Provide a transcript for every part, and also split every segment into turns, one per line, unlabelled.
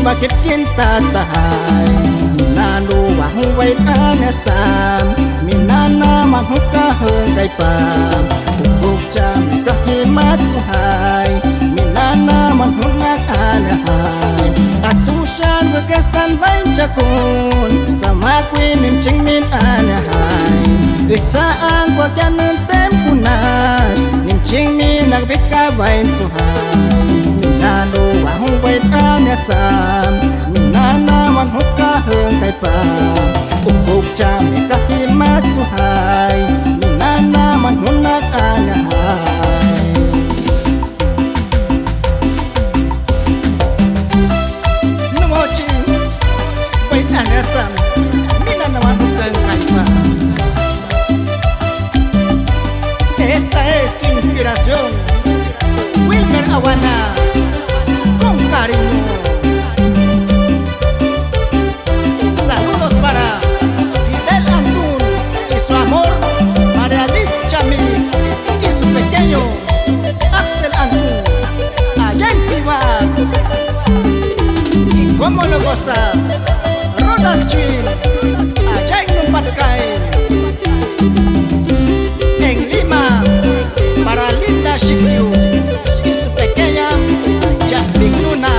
mà kết kiên ta tài na lu và hung vây ta nè sam mình na mà hung ca hơn cây pam cuộc cha mình có khi mát su hai mình na mà hung ngã nè hai tu san với cái san vay cha con sama quy niệm chính mình nè hai người ta ăn qua cha nên tem punas niệm chính mình nang biết cả vay su hai na lu và hung vây ta nè sam mình na mà hung ca hơn cây pam cuộc cha mình có khi mát su hai mình na mà hung ngã nè hai Sam, mira no van a esta es tu inspiración, Wilmer Aguana, con cariño. Saludos para Fidel Antún y su amor, María Liz Chamil y su pequeño Axel Antún, allá en Tibán. ¿Y cómo lo goza? Allá en Numpatcay, en Lima, para Linda Shikiu y su pequeña Jasmine Luna.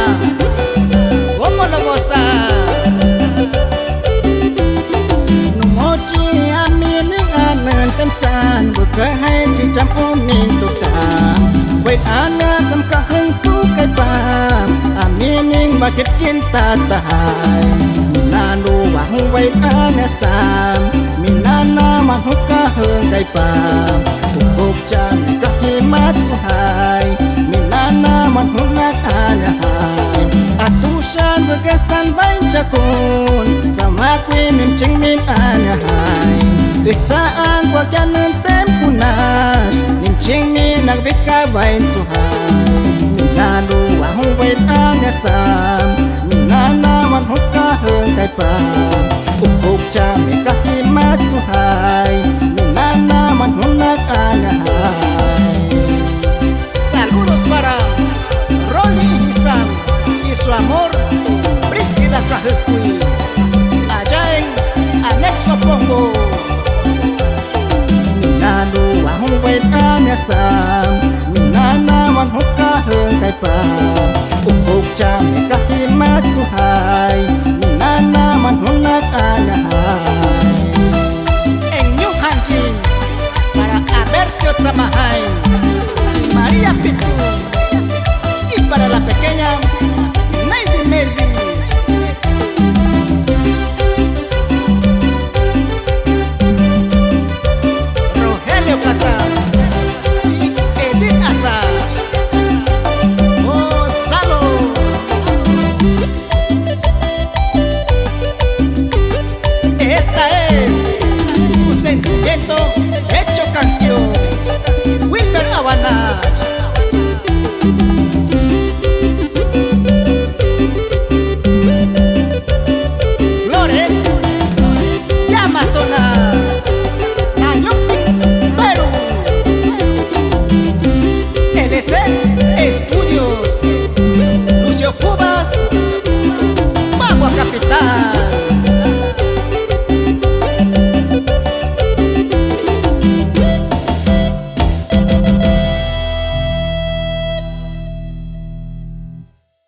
¿Cómo lo goza? No mochi a mi nianan temsan buka hai chi cham omin tu ta. Wait ana sam ka hung tu kai pam. Amining bakit kinta tahay. Nanu wang vay ana sam minana mahuka hơn cây pam cuộc cha mình có khi mát su hai minana mahuka ana hai tu san với cái san vay cha con sama quy niệm chính mình ana hai người ta ăn qua cha nên tem punas niệm chính mình nang biết cả vay su hai minanu wang vay ana sam minana mahuka hơn cây pam cuộc cha mình có khi mát su hai mình na mà hung ngã ana hai. Saludos para Rolly y Sam y su amor Brígida Cajucuy allá en Anexo Pongo. Mình nu và hung vay ana sam mình na mà hung ca hơn cây pam cuộc cha mình có khi mát su hai na mà hung ngã ana hai. En New Hankin para Aversio Tzamahay y María Pitu y para la pequeña